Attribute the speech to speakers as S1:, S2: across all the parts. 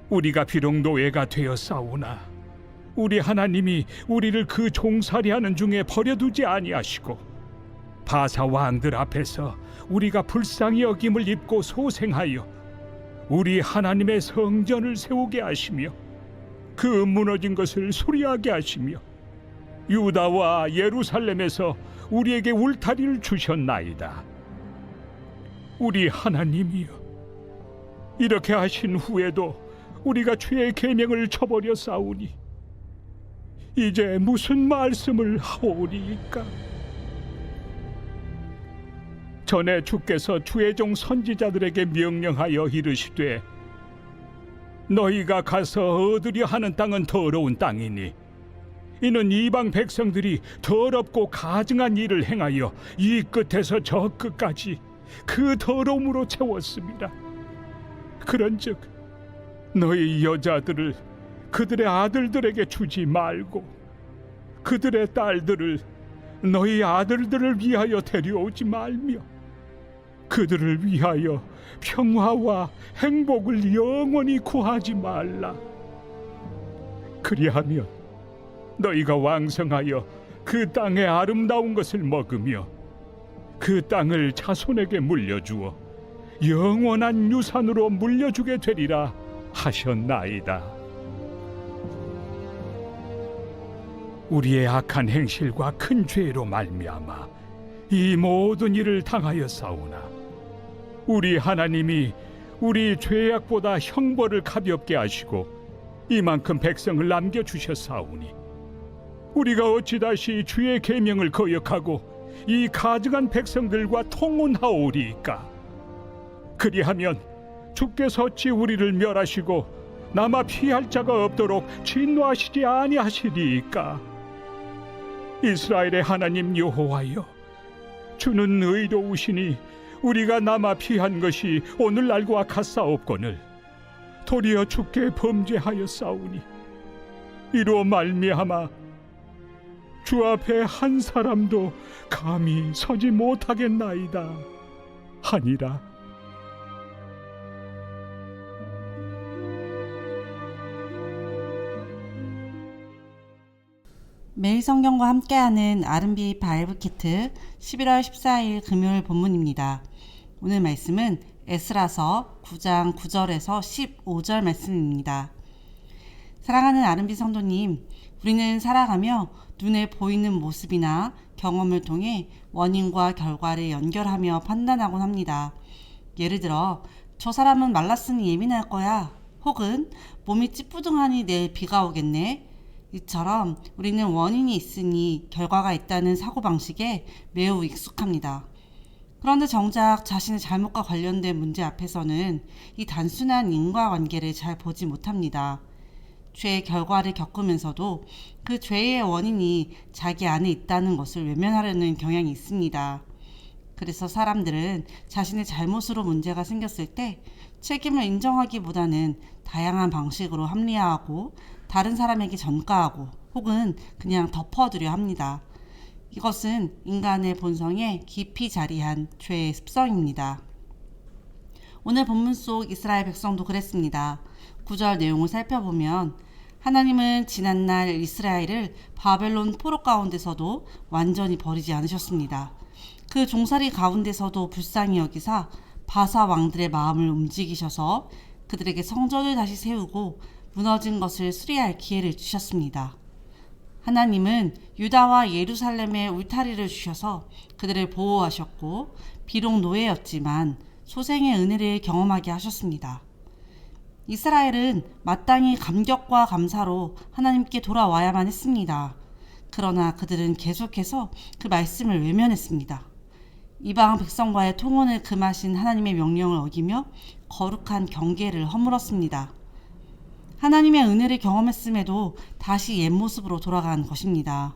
S1: 우리가 비록 노예가 되었사오나 우리 하나님이 우리를 그 종살이하는 중에 버려두지 아니하시고 바사 왕들 앞에서 우리가 불쌍히 여김을 입고 소생하여 우리 하나님의 성전을 세우게 하시며 그 무너진 것을 수리하게 하시며 유다와 예루살렘에서 우리에게 울타리를 주셨나이다. 우리 하나님이여, 이렇게 하신 후에도 우리가 주의 계명을 저버려 싸우니 이제 무슨 말씀을 하오리이까? 전에 주께서 주의 종 선지자들에게 명령하여 이르시되 너희가 가서 얻으려 하는 땅은 더러운 땅이니 이는 이방 백성들이 더럽고 가증한 일을 행하여 이 끝에서 저 끝까지 그 더러움으로 채웠습니다. 그런즉 너희 여자들을 그들의 아들들에게 주지 말고 그들의 딸들을 너희 아들들을 위하여 데려오지 말며 그들을 위하여 평화와 행복을 영원히 구하지 말라. 그리하면 너희가 왕성하여 그 땅의 아름다운 것을 먹으며 그 땅을 자손에게 물려주어 영원한 유산으로 물려주게 되리라 하셨나이다. 우리의 악한 행실과 큰 죄로 말미암아 이 모든 일을 당하였사오나 우리 하나님이 우리 죄악보다 형벌을 가볍게 하시고 이만큼 백성을 남겨주셨사오니 우리가 어찌 다시 주의 계명을 거역하고 이 가증한 백성들과 통혼하오리이까? 그리하면 주께서 어찌 우리를 멸하시고 남아 피할 자가 없도록 진노하시지 아니하시리이까? 이스라엘의 하나님 여호와여, 주는 의로우시니 우리가 남아 피한 것이 오늘날과 같사옵거늘 도리어 주께 범죄하였사오니 이로 말미암아 주 앞에 한 사람도 감히 서지 못하겠나이다 하니라.
S2: 매일 성경과 함께하는 R&B 바이블 키트 11월 14일 금요일 본문입니다. 오늘 말씀은 에스라서 9장 9절에서 15절 말씀입니다. 사랑하는 R&B 성도님, 우리는 살아가며 눈에 보이는 모습이나 경험을 통해 원인과 결과를 연결하며 판단하곤 합니다. 예를 들어 저 사람은 말랐으니 예민할 거야, 혹은 몸이 찌뿌둥하니 내일 비가 오겠네. 이처럼 우리는 원인이 있으니 결과가 있다는 사고방식에 매우 익숙합니다. 그런데 정작 자신의 잘못과 관련된 문제 앞에서는 이 단순한 인과관계를 잘 보지 못합니다. 죄의 결과를 겪으면서도 그 죄의 원인이 자기 안에 있다는 것을 외면하려는 경향이 있습니다. 그래서 사람들은 자신의 잘못으로 문제가 생겼을 때 책임을 인정하기보다는 다양한 방식으로 합리화하고 다른 사람에게 전가하고 혹은 그냥 덮어두려 합니다. 이것은 인간의 본성에 깊이 자리한 죄의 습성입니다. 오늘 본문 속 이스라엘 백성도 그랬습니다. 9절 내용을 살펴보면 하나님은 지난날 이스라엘을 바벨론 포로 가운데서도 완전히 버리지 않으셨습니다. 그 종살이 가운데서도 불쌍히 여기사 바사 왕들의 마음을 움직이셔서 그들에게 성전을 다시 세우고 무너진 것을 수리할 기회를 주셨습니다. 하나님은 유다와 예루살렘에 울타리를 주셔서 그들을 보호하셨고 비록 노예였지만 소생의 은혜를 경험하게 하셨습니다. 이스라엘은 마땅히 감격과 감사로 하나님께 돌아와야만 했습니다. 그러나 그들은 계속해서 그 말씀을 외면했습니다. 이방 백성과의 통혼을 금하신 하나님의 명령을 어기며 거룩한 경계를 허물었습니다. 하나님의 은혜를 경험했음에도 다시 옛 모습으로 돌아간 것입니다.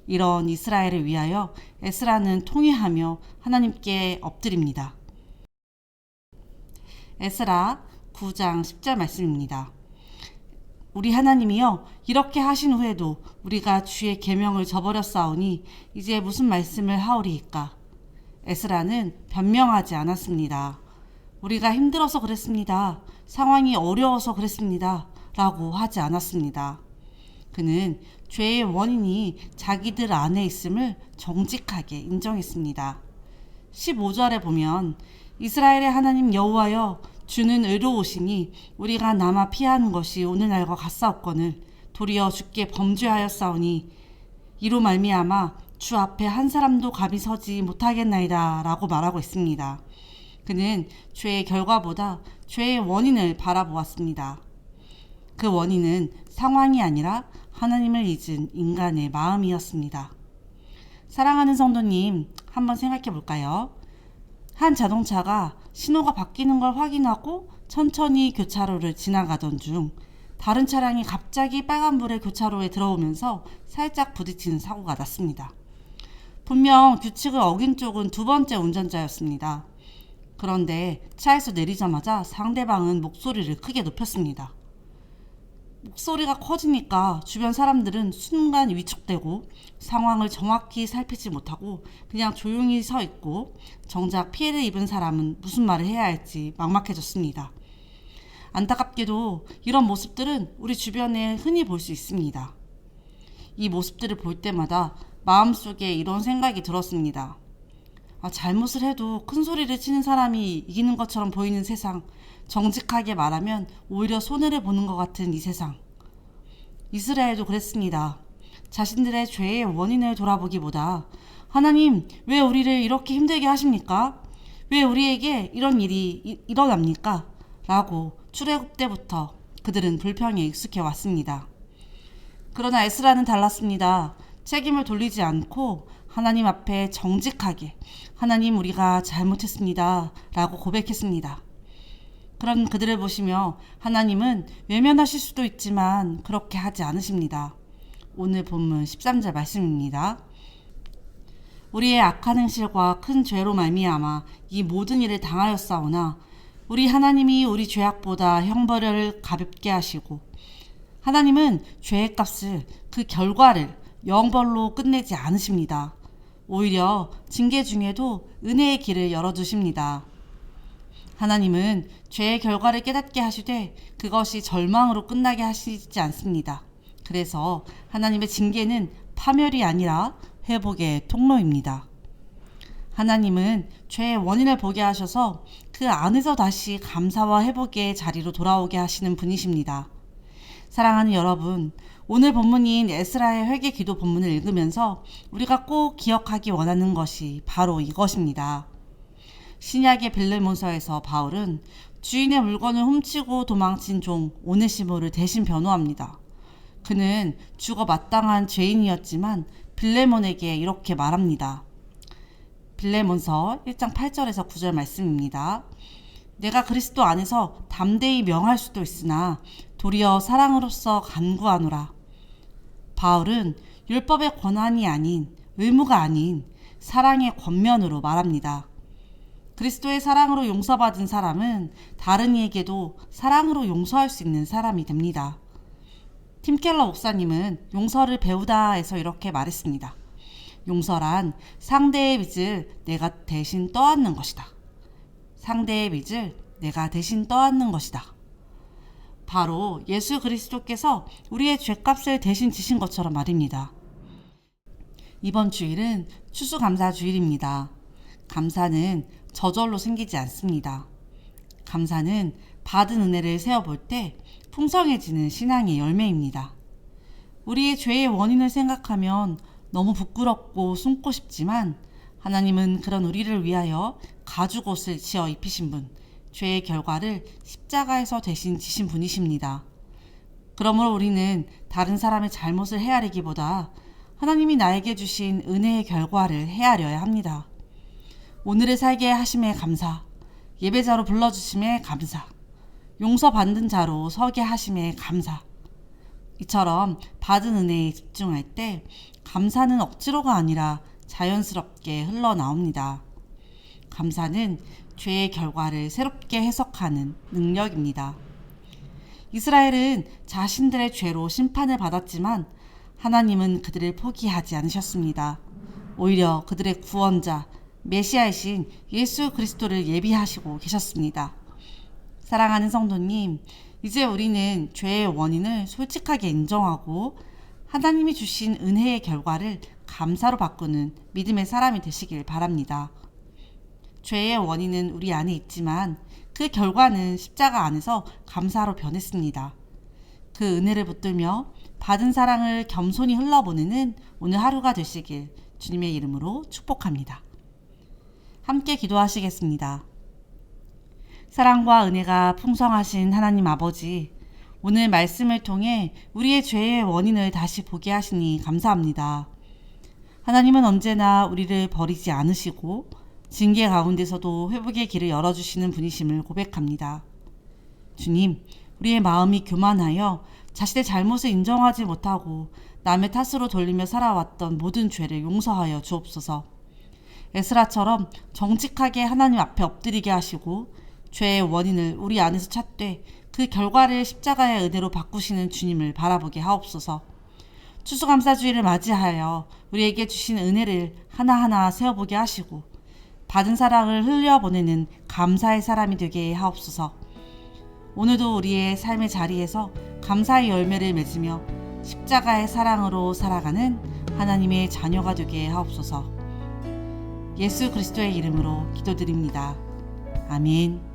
S2: 이런 이스라엘을 위하여 에스라는 통회하며 하나님께 엎드립니다. 에스라 9장 10절 말씀입니다. 우리 하나님이여, 이렇게 하신 후에도 우리가 주의 계명을 저버렸사오니 이제 무슨 말씀을 하오리이까? 에스라는 변명하지 않았습니다. 우리가 힘들어서 그랬습니다. 상황이 어려워서 그랬습니다. 라고 하지 않았습니다. 그는 죄의 원인이 자기들 안에 있음을 정직하게 인정했습니다. 15절에 보면 이스라엘의 하나님 여호와여 주는 의로우시니 우리가 남아 피하는 것이 오늘날과 같사옵거늘 도리어 주께 범죄하였사오니 이로 말미암아 주 앞에 한 사람도 감히 서지 못하겠나이다 라고 말하고 있습니다. 그는 죄의 결과보다 죄의 원인을 바라보았습니다. 그 원인은 상황이 아니라 하나님을 잊은 인간의 마음이었습니다. 사랑하는 성도님, 한번 생각해 볼까요? 한 자동차가 신호가 바뀌는 걸 확인하고 천천히 교차로를 지나가던 중 다른 차량이 갑자기 빨간불에 교차로에 들어오면서 살짝 부딪히는 사고가 났습니다. 분명 규칙을 어긴 쪽은 두 번째 운전자였습니다. 그런데 차에서 내리자마자 상대방은 목소리를 크게 높였습니다. 목소리가 커지니까 주변 사람들은 순간 위축되고 상황을 정확히 살피지 못하고 그냥 조용히 서 있고 정작 피해를 입은 사람은 무슨 말을 해야 할지 막막해졌습니다. 안타깝게도 이런 모습들은 우리 주변에 흔히 볼 수 있습니다. 이 모습들을 볼 때마다 마음속에 이런 생각이 들었습니다. 잘못을 해도 큰 소리를 치는 사람이 이기는 것처럼 보이는 세상, 정직하게 말하면 오히려 손해를 보는 것 같은 이 세상. 이스라엘도 그랬습니다. 자신들의 죄의 원인을 돌아보기보다 하나님, 왜 우리를 이렇게 힘들게 하십니까? 왜 우리에게 이런 일이 일어납니까? 라고 출애굽 때부터 그들은 불평에 익숙해 왔습니다. 그러나 에스라는 달랐습니다. 책임을 돌리지 않고 하나님 앞에 정직하게 하나님 우리가 잘못했습니다 라고 고백했습니다. 그런 그들을 보시며 하나님은 외면하실 수도 있지만 그렇게 하지 않으십니다. 오늘 본문 13절 말씀입니다. 우리의 악한 행실과 큰 죄로 말미암아 이 모든 일을 당하였사오나 우리 하나님이 우리 죄악보다 형벌을 가볍게 하시고 하나님은 죄의 값을 그 결과를 영벌로 끝내지 않으십니다. 오히려 징계 중에도 은혜의 길을 열어두십니다. 하나님은 죄의 결과를 깨닫게 하시되 그것이 절망으로 끝나게 하시지 않습니다. 그래서 하나님의 징계는 파멸이 아니라 회복의 통로입니다. 하나님은 죄의 원인을 보게 하셔서 그 안에서 다시 감사와 회복의 자리로 돌아오게 하시는 분이십니다. 사랑하는 여러분, 오늘 본문인 에스라의 회개 기도 본문을 읽으면서 우리가 꼭 기억하기 원하는 것이 바로 이것입니다. 신약의 빌레몬서에서 바울은 주인의 물건을 훔치고 도망친 종 오네시모를 대신 변호합니다. 그는 죽어 마땅한 죄인이었지만 빌레몬에게 이렇게 말합니다. 빌레몬서 1장 8절에서 9절 말씀입니다. 내가 그리스도 안에서 담대히 명할 수도 있으나 도리어 사랑으로서 간구하노라. 바울은 율법의 권한이 아닌 의무가 아닌 사랑의 권면으로 말합니다. 그리스도의 사랑으로 용서받은 사람은 다른 이에게도 사랑으로 용서할 수 있는 사람이 됩니다. 팀 켈러 목사님은 용서를 배우다에서 이렇게 말했습니다. 용서란 상대의 빚을 내가 대신 떠안는 것이다. 상대의 빚을 내가 대신 떠안는 것이다. 바로 예수 그리스도께서 우리의 죄값을 대신 지신 것처럼 말입니다. 이번 주일은 추수감사 주일입니다. 감사는 저절로 생기지 않습니다. 감사는 받은 은혜를 세어볼 때 풍성해지는 신앙의 열매입니다. 우리의 죄의 원인을 생각하면 너무 부끄럽고 숨고 싶지만 하나님은 그런 우리를 위하여 가죽옷을 지어 입히신 분, 죄의 결과를 십자가에서 대신 지신 분이십니다. 그러므로 우리는 다른 사람의 잘못을 헤아리기보다 하나님이 나에게 주신 은혜의 결과를 헤아려야 합니다. 오늘을 살게 하심에 감사, 예배자로 불러주심에 감사, 용서받는 자로 서게 하심에 감사. 이처럼 받은 은혜에 집중할 때 감사는 억지로가 아니라 자연스럽게 흘러나옵니다. 감사는 죄의 결과를 새롭게 해석하는 능력입니다. 이스라엘은 자신들의 죄로 심판을 받았지만 하나님은 그들을 포기하지 않으셨습니다. 오히려 그들의 구원자 메시아이신 예수 그리스도를 예비하시고 계셨습니다. 사랑하는 성도님, 이제 우리는 죄의 원인을 솔직하게 인정하고 하나님이 주신 은혜의 결과를 감사로 바꾸는 믿음의 사람이 되시길 바랍니다. 죄의 원인은 우리 안에 있지만 그 결과는 십자가 안에서 감사로 변했습니다. 그 은혜를 붙들며 받은 사랑을 겸손히 흘러보내는 오늘 하루가 되시길 주님의 이름으로 축복합니다. 함께 기도하시겠습니다. 사랑과 은혜가 풍성하신 하나님 아버지, 오늘 말씀을 통해 우리의 죄의 원인을 다시 보게 하시니 감사합니다. 하나님은 언제나 우리를 버리지 않으시고 징계 가운데서도 회복의 길을 열어주시는 분이심을 고백합니다. 주님, 우리의 마음이 교만하여 자신의 잘못을 인정하지 못하고 남의 탓으로 돌리며 살아왔던 모든 죄를 용서하여 주옵소서. 에스라처럼 정직하게 하나님 앞에 엎드리게 하시고 죄의 원인을 우리 안에서 찾되 그 결과를 십자가의 은혜로 바꾸시는 주님을 바라보게 하옵소서. 추수감사주의를 맞이하여 우리에게 주신 은혜를 하나하나 세어보게 하시고 받은 사랑을 흘려보내는 감사의 사람이 되게 하옵소서. 오늘도 우리의 삶의 자리에서 감사의 열매를 맺으며 십자가의 사랑으로 살아가는 하나님의 자녀가 되게 하옵소서. 예수 그리스도의 이름으로 기도드립니다. 아멘.